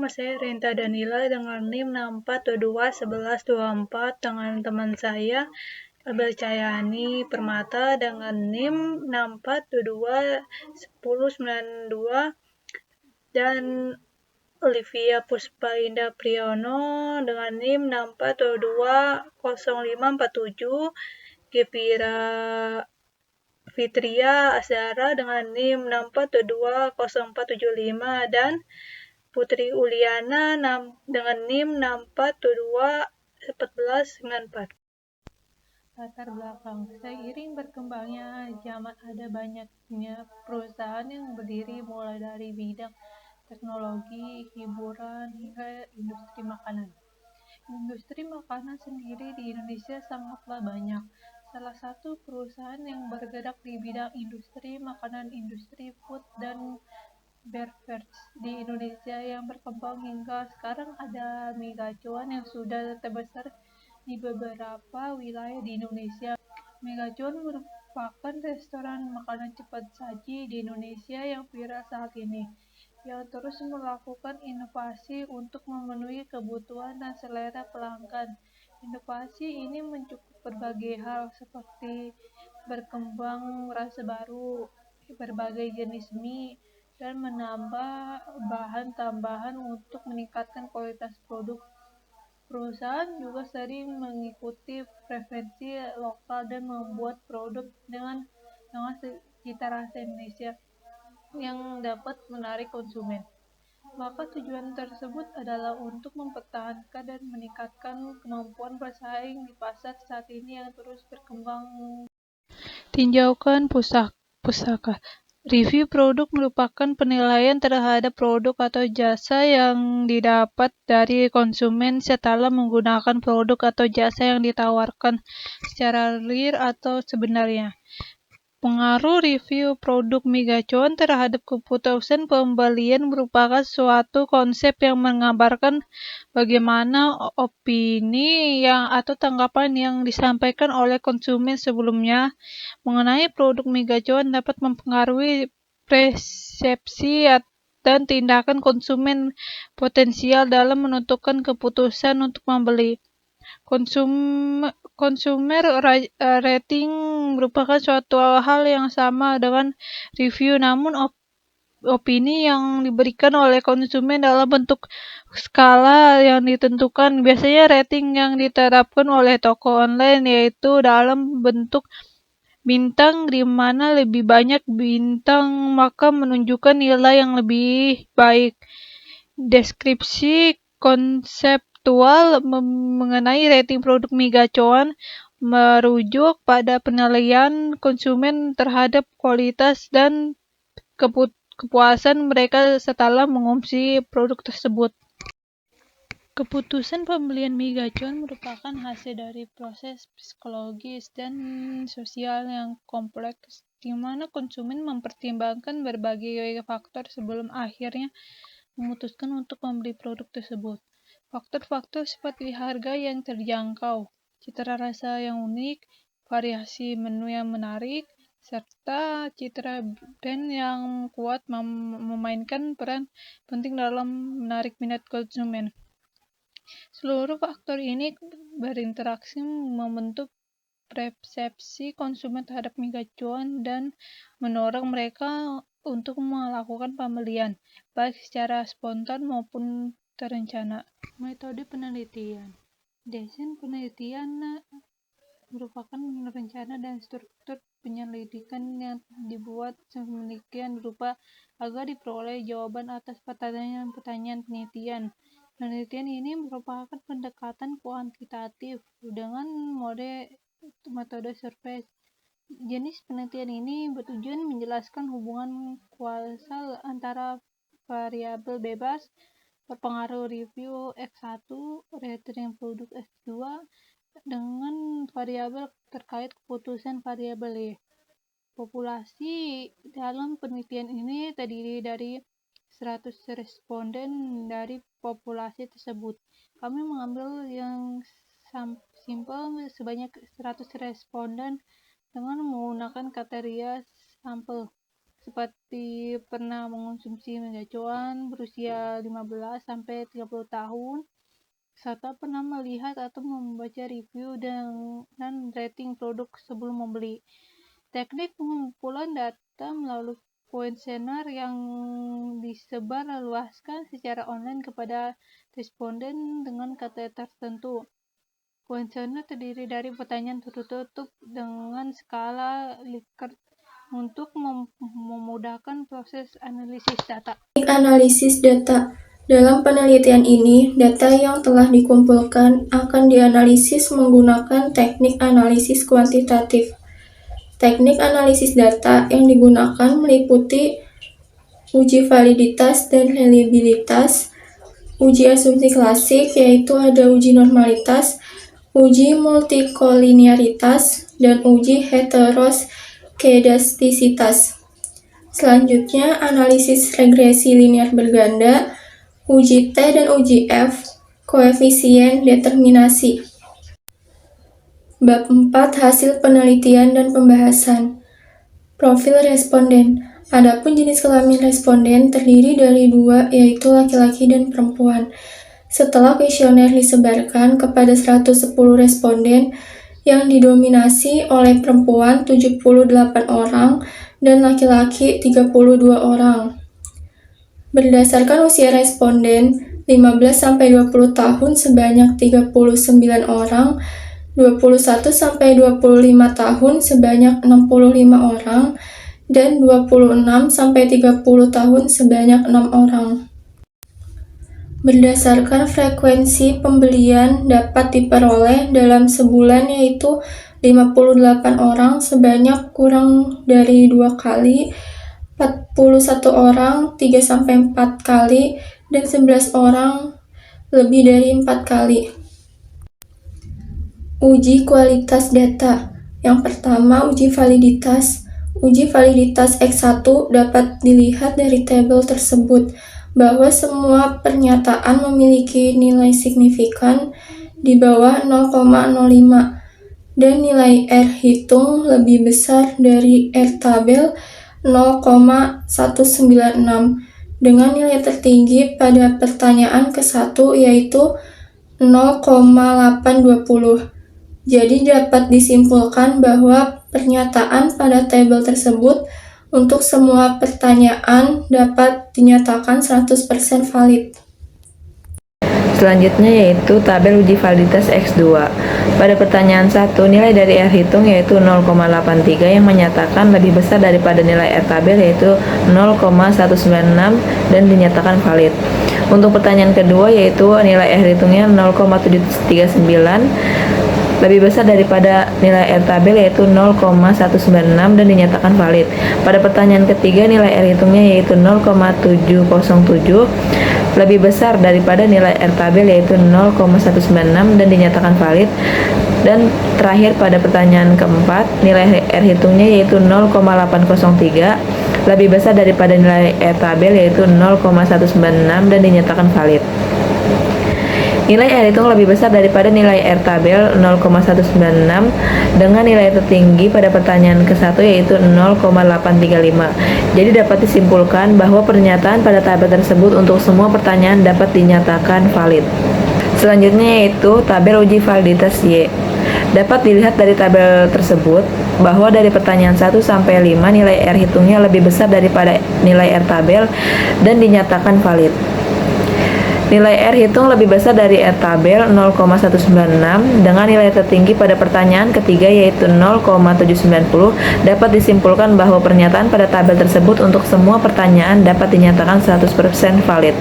saya Renta Danila dengan NIM 64221124 dengan teman saya Abel Cayani Permata dengan NIM 64221092 dan Olivia Puspa Indah Priyono dengan NIM 64220547, Gevira Fitria Azhara dengan NIM 64220475 dan Putri Uliana dengan NIM 64221494. Latar belakang. Seiring berkembangnya zaman, ada banyaknya perusahaan yang berdiri mulai dari bidang teknologi, hiburan, hingga industri makanan. Industri makanan sendiri di Indonesia sangatlah banyak. Salah satu perusahaan yang bergerak di bidang industri makanan, industri food, dan beverage di Indonesia yang berkembang hingga sekarang ada Mie Gacuan yang sudah terbesar di beberapa wilayah di Indonesia. Mie Gacuan merupakan restoran makanan cepat saji di Indonesia yang viral saat ini, yang terus melakukan inovasi untuk memenuhi kebutuhan dan selera pelanggan. Inovasi ini mencakup berbagai hal seperti berkembang rasa baru, berbagai jenis mie, dan menambah bahan tambahan untuk meningkatkan kualitas produk. Perusahaan juga sering mengikuti preferensi lokal dan membuat produk dengan cita rasa Indonesia yang dapat menarik konsumen. Maka tujuan tersebut adalah untuk mempertahankan dan meningkatkan kemampuan bersaing di pasar saat ini yang terus berkembang. Tinjaukan pusaka. Review produk merupakan penilaian terhadap produk atau jasa yang didapat dari konsumen setelah menggunakan produk atau jasa yang ditawarkan secara real atau sebenarnya. Pengaruh review produk Mie Gacuan terhadap keputusan pembelian merupakan suatu konsep yang menggambarkan bagaimana opini atau tanggapan yang disampaikan oleh konsumen sebelumnya mengenai produk Mie Gacuan dapat mempengaruhi persepsi dan tindakan konsumen potensial dalam menentukan keputusan untuk membeli. Consumer rating merupakan suatu hal yang sama dengan review, namun opini yang diberikan oleh konsumen dalam bentuk skala yang ditentukan. Biasanya rating yang diterapkan oleh toko online yaitu dalam bentuk bintang, di mana lebih banyak bintang maka menunjukkan nilai yang lebih baik. Deskripsi konseptual mengenai rating produk Mie Gacuan merujuk pada penilaian konsumen terhadap kualitas dan kepuasan mereka setelah mengonsumsi produk tersebut. Keputusan pembelian Mie Gacuan merupakan hasil dari proses psikologis dan sosial yang kompleks, di mana konsumen mempertimbangkan berbagai faktor sebelum akhirnya memutuskan untuk membeli produk tersebut. Faktor-faktor seperti harga yang terjangkau, cita rasa yang unik, variasi menu yang menarik, serta citra brand yang kuat memainkan peran penting dalam menarik minat konsumen. Seluruh faktor ini berinteraksi membentuk persepsi konsumen terhadap Mie Gacuan dan mendorong mereka untuk melakukan pembelian, baik secara spontan maupun terencana. Metode penelitian. Desain penelitian merupakan rencana dan struktur penyelidikan yang dibuat sedemikian rupa agar diperoleh jawaban atas pertanyaan-pertanyaan penelitian. Penelitian ini merupakan pendekatan kuantitatif dengan metode survei. Jenis penelitian ini bertujuan menjelaskan hubungan kausal antara variabel bebas berpengaruh review X1, rating produk X2 dengan variabel terkait keputusan variabel Y. Populasi dalam penelitian ini terdiri dari 100 responden. Dari populasi tersebut, kami mengambil yang sampel sebanyak 100 responden dengan menggunakan kriteria sampel seperti pernah mengonsumsi mengacuan berusia 15-30 tahun, serta pernah melihat atau membaca review dan rating produk sebelum membeli. Teknik pengumpulan data melalui kuesioner yang disebarluaskan secara online kepada responden dengan kata tertentu. Kuesioner terdiri dari pertanyaan tertutup dengan skala Likert untuk memudahkan proses analisis data. Teknik analisis data. Dalam penelitian ini, data yang telah dikumpulkan akan dianalisis menggunakan teknik analisis kuantitatif. Teknik analisis data yang digunakan meliputi uji validitas dan reliabilitas, uji asumsi klasik yaitu ada uji normalitas, uji multikoliniaritas, dan uji heteroskedastisitas. Selanjutnya, analisis regresi linear berganda, uji T dan uji F, koefisien determinasi. Bab 4 hasil penelitian dan pembahasan. Profil responden. Adapun jenis kelamin responden terdiri dari dua, yaitu laki-laki dan perempuan. Setelah kuesioner disebarkan kepada 110 responden yang didominasi oleh perempuan 78 orang dan laki-laki 32 orang. Berdasarkan usia responden 15-20 tahun sebanyak 39 orang, 21-25 tahun sebanyak 65 orang, dan 26-30 tahun sebanyak 6 orang. Berdasarkan frekuensi pembelian dapat diperoleh dalam sebulan yaitu 58 orang sebanyak kurang dari 2 kali, 41 orang 3-4 kali, dan 11 orang lebih dari 4 kali. Uji kualitas data. Yang pertama, uji validitas. Uji validitas X1 dapat dilihat dari tabel tersebut bahwa semua pernyataan memiliki nilai signifikan di bawah 0,05 dan nilai R hitung lebih besar dari R tabel 0,196 dengan nilai tertinggi pada pertanyaan ke-1 yaitu 0,820. Jadi dapat disimpulkan bahwa pernyataan pada tabel tersebut untuk semua pertanyaan dapat dinyatakan 100% valid. Selanjutnya yaitu tabel uji validitas X2. Pada pertanyaan 1, nilai dari R hitung yaitu 0,83 yang menyatakan lebih besar daripada nilai R tabel yaitu 0,196 dan dinyatakan valid. Untuk pertanyaan kedua yaitu nilai R hitungnya 0,739 lebih besar daripada nilai R tabel yaitu 0,196 dan dinyatakan valid. Pada pertanyaan ketiga nilai R hitungnya yaitu 0,707 lebih besar daripada nilai R tabel yaitu 0,196 dan dinyatakan valid. Dan terakhir pada pertanyaan keempat nilai R hitungnya yaitu 0,803 lebih besar daripada nilai R tabel yaitu 0,196 dan dinyatakan valid. Nilai R hitung lebih besar daripada nilai R tabel 0,196 dengan nilai tertinggi pada pertanyaan ke-1 yaitu 0,835. Jadi dapat disimpulkan bahwa pernyataan pada tabel tersebut untuk semua pertanyaan dapat dinyatakan valid. Selanjutnya yaitu tabel uji validitas Y. Dapat dilihat dari tabel tersebut bahwa dari pertanyaan 1 sampai 5 nilai R hitungnya lebih besar daripada nilai R tabel dan dinyatakan valid. Nilai R hitung lebih besar dari R tabel 0,196 dengan nilai tertinggi pada pertanyaan ketiga yaitu 0,790. Dapat disimpulkan bahwa pernyataan pada tabel tersebut untuk semua pertanyaan dapat dinyatakan 100% valid.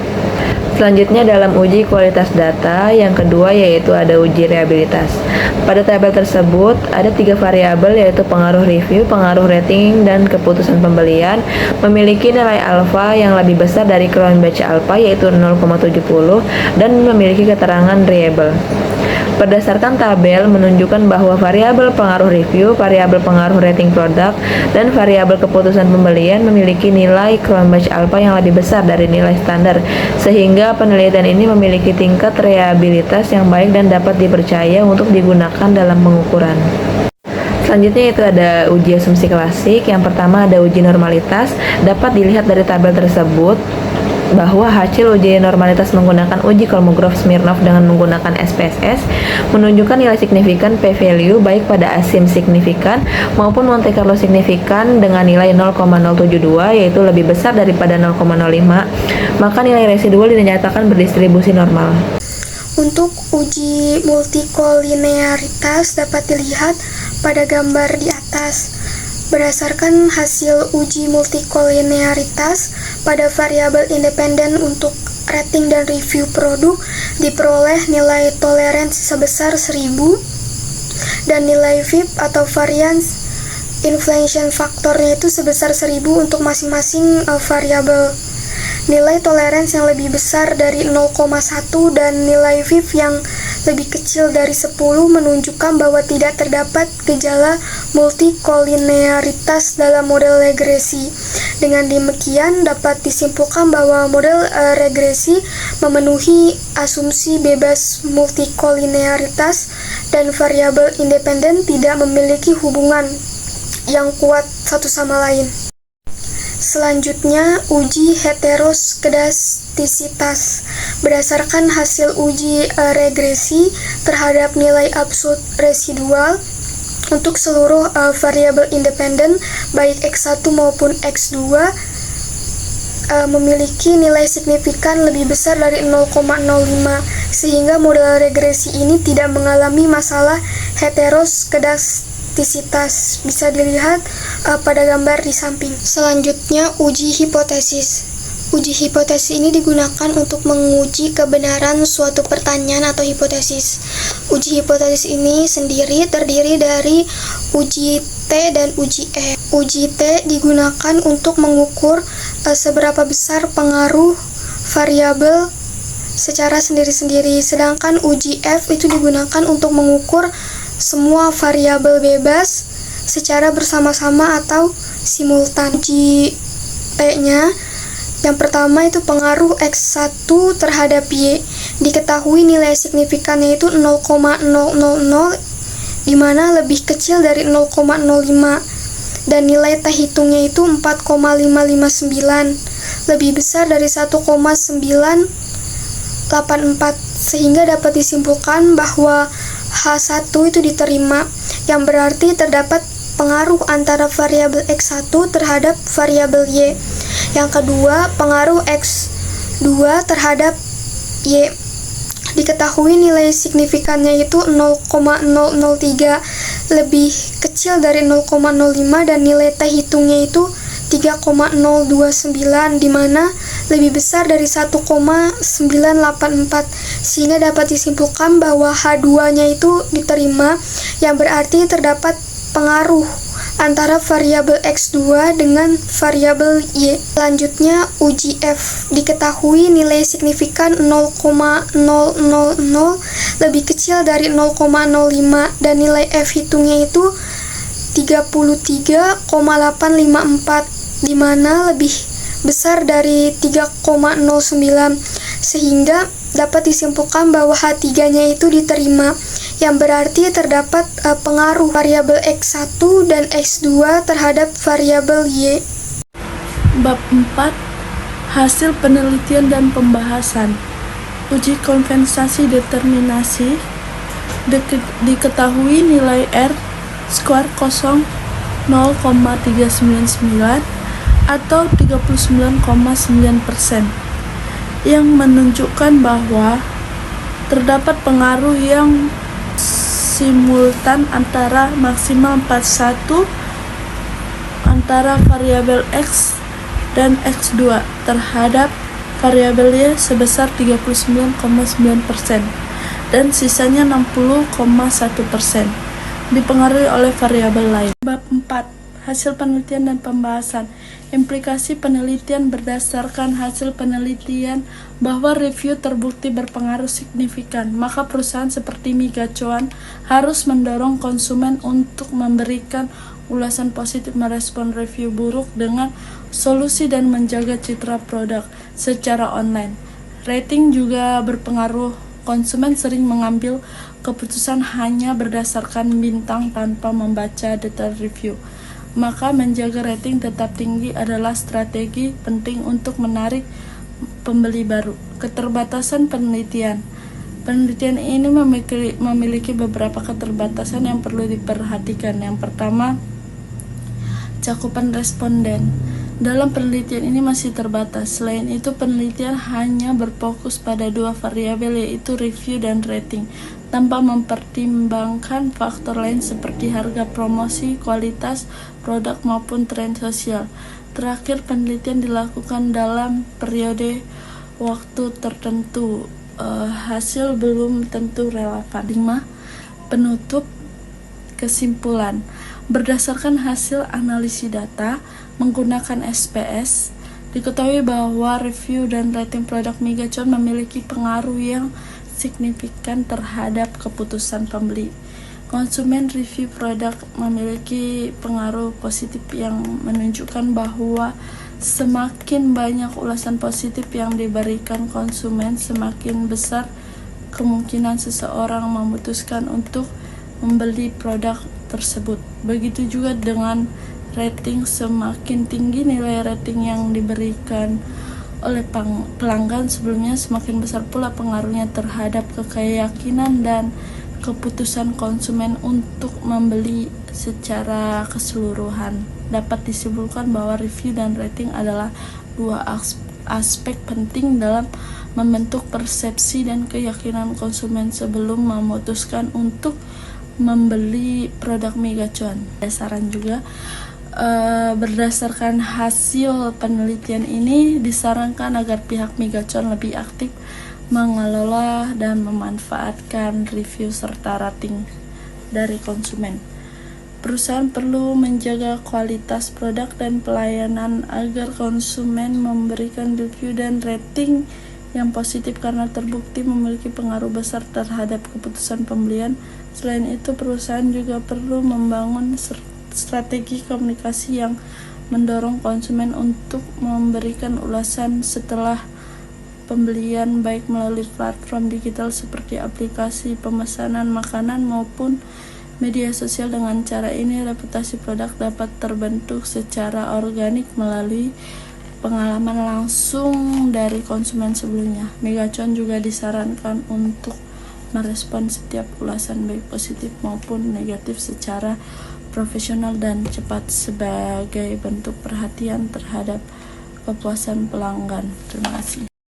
Selanjutnya dalam uji kualitas data yang kedua yaitu ada uji reliabilitas. Pada tabel tersebut ada 3 variabel yaitu pengaruh review, pengaruh rating, dan keputusan pembelian memiliki nilai alfa yang lebih besar dari Cronbach alpha yaitu 0,70 dan memiliki keterangan reliable. Berdasarkan tabel menunjukkan bahwa variabel pengaruh review, variabel pengaruh rating produk, dan variabel keputusan pembelian memiliki nilai Cronbach alpha yang lebih besar dari nilai standar, sehingga penelitian ini memiliki tingkat reliabilitas yang baik dan dapat dipercaya untuk digunakan dalam pengukuran. Selanjutnya itu ada uji asumsi klasik. Yang pertama ada uji normalitas. Dapat dilihat dari tabel tersebut bahwa hasil uji normalitas menggunakan uji Kolmogorov-Smirnov dengan menggunakan SPSS menunjukkan nilai signifikan p-value baik pada asim signifikan maupun Monte Carlo signifikan dengan nilai 0,072 yaitu lebih besar daripada 0,05, maka nilai residual dinyatakan berdistribusi normal. Untuk uji multikolinearitas dapat dilihat pada gambar di atas. Berdasarkan hasil uji multikolinearitas pada variabel independen untuk rating dan review produk diperoleh nilai toleransi sebesar 1000 dan nilai VIP atau variance inflation faktornya itu sebesar 1000 untuk masing-masing variabel. Nilai toleransi yang lebih besar dari 0,1 dan nilai VIP yang lebih kecil dari 10 menunjukkan bahwa tidak terdapat gejala multikolinearitas dalam model regresi. Dengan demikian dapat disimpulkan bahwa model regresi memenuhi asumsi bebas multikolinearitas dan variabel independen tidak memiliki hubungan yang kuat satu sama lain. Selanjutnya, uji heteroskedastisitas. Berdasarkan hasil uji regresi terhadap nilai absolut residual untuk seluruh variabel independen, baik X1 maupun X2, memiliki nilai signifikan lebih besar dari 0,05, sehingga model regresi ini tidak mengalami masalah heteroskedastisitas. Bisa dilihat pada gambar di samping. Selanjutnya, uji hipotesis. Uji hipotesis ini digunakan untuk menguji kebenaran suatu pertanyaan atau hipotesis. Uji hipotesis ini sendiri terdiri dari uji T dan uji E. Uji T digunakan untuk mengukur seberapa besar pengaruh variabel secara sendiri-sendiri, sedangkan uji F itu digunakan untuk mengukur semua variabel bebas secara bersama-sama atau simultan. Uji T-nya yang pertama itu pengaruh X1 terhadap Y. Diketahui nilai signifikannya itu 0,000 di mana lebih kecil dari 0,05 dan nilai T hitungnya itu 4,559 lebih besar dari 1,984 sehingga dapat disimpulkan bahwa H1 itu diterima, yang berarti terdapat pengaruh antara variabel X1 terhadap variabel Y. Yang kedua, pengaruh X2 terhadap Y. Diketahui nilai signifikannya itu 0,003 lebih kecil dari 0,05 dan nilai T hitungnya itu 3,029 di mana lebih besar dari 1,984 sehingga dapat disimpulkan bahwa H2-nya itu diterima, yang berarti terdapat pengaruh antara variabel X2 dengan variabel Y. Selanjutnya, uji F. Diketahui nilai signifikan 0,000 lebih kecil dari 0,05 dan nilai F hitungnya itu 33,854 di mana lebih besar dari 3,09 sehingga dapat disimpulkan bahwa H3-nya itu diterima, yang berarti terdapat pengaruh variabel X1 dan X2 terhadap variabel Y. Bab 4. Hasil penelitian dan pembahasan. Uji kompensasi determinasi. Diketahui nilai R square kosong 0,399 atau 39,9% yang menunjukkan bahwa terdapat pengaruh yang simultan antara maksimal 41 antara variabel X dan X2 terhadap variabel Y sebesar 39,9% dan sisanya 60,1% dipengaruhi oleh variabel lain. Bab 4. Hasil penelitian dan pembahasan. Implikasi penelitian. Berdasarkan hasil penelitian bahwa review terbukti berpengaruh signifikan, maka perusahaan seperti Migacuan harus mendorong konsumen untuk memberikan ulasan positif merespon review buruk dengan solusi dan menjaga citra produk secara online. Rating juga berpengaruh. Konsumen sering mengambil keputusan hanya berdasarkan bintang tanpa membaca detail review. Maka menjaga rating tetap tinggi adalah strategi penting untuk menarik pembeli baru. Keterbatasan penelitian. Penelitian ini memiliki beberapa keterbatasan yang perlu diperhatikan. Yang pertama, cakupan responden. Dalam penelitian ini masih terbatas. Selain itu, penelitian hanya berfokus pada dua variabel, yaitu review dan rating, tanpa mempertimbangkan faktor lain seperti harga promosi, kualitas produk maupun tren sosial. Terakhir, penelitian dilakukan dalam periode waktu tertentu. Hasil belum tentu relevan. 5. Penutup kesimpulan. Berdasarkan hasil analisis data menggunakan SPS, diketahui bahwa review dan rating produk Migacon memiliki pengaruh yang signifikan terhadap keputusan pembeli. Konsumen review produk memiliki pengaruh positif yang menunjukkan bahwa semakin banyak ulasan positif yang diberikan konsumen, semakin besar kemungkinan seseorang memutuskan untuk membeli produk tersebut. Begitu juga dengan rating, semakin tinggi nilai rating yang diberikan oleh pelanggan sebelumnya, semakin besar pula pengaruhnya terhadap keyakinan dan keputusan konsumen untuk membeli secara keseluruhan. Dapat disimpulkan bahwa review dan rating adalah dua aspek penting dalam membentuk persepsi dan keyakinan konsumen sebelum memutuskan untuk membeli produk Migacon. Saran juga, berdasarkan hasil penelitian ini disarankan agar pihak Migacon lebih aktif mengelola dan memanfaatkan review serta rating dari konsumen. Perusahaan perlu menjaga kualitas produk dan pelayanan agar konsumen memberikan review dan rating yang positif karena terbukti memiliki pengaruh besar terhadap keputusan pembelian. Selain itu, perusahaan juga perlu membangun strategi komunikasi yang mendorong konsumen untuk memberikan ulasan setelah pembelian, baik melalui platform digital seperti aplikasi pemesanan makanan maupun media sosial. Dengan cara ini, reputasi produk dapat terbentuk secara organik melalui pengalaman langsung dari konsumen sebelumnya. Migacon juga disarankan untuk merespon setiap ulasan baik positif maupun negatif secara profesional dan cepat sebagai bentuk perhatian terhadap kepuasan pelanggan. Terima kasih.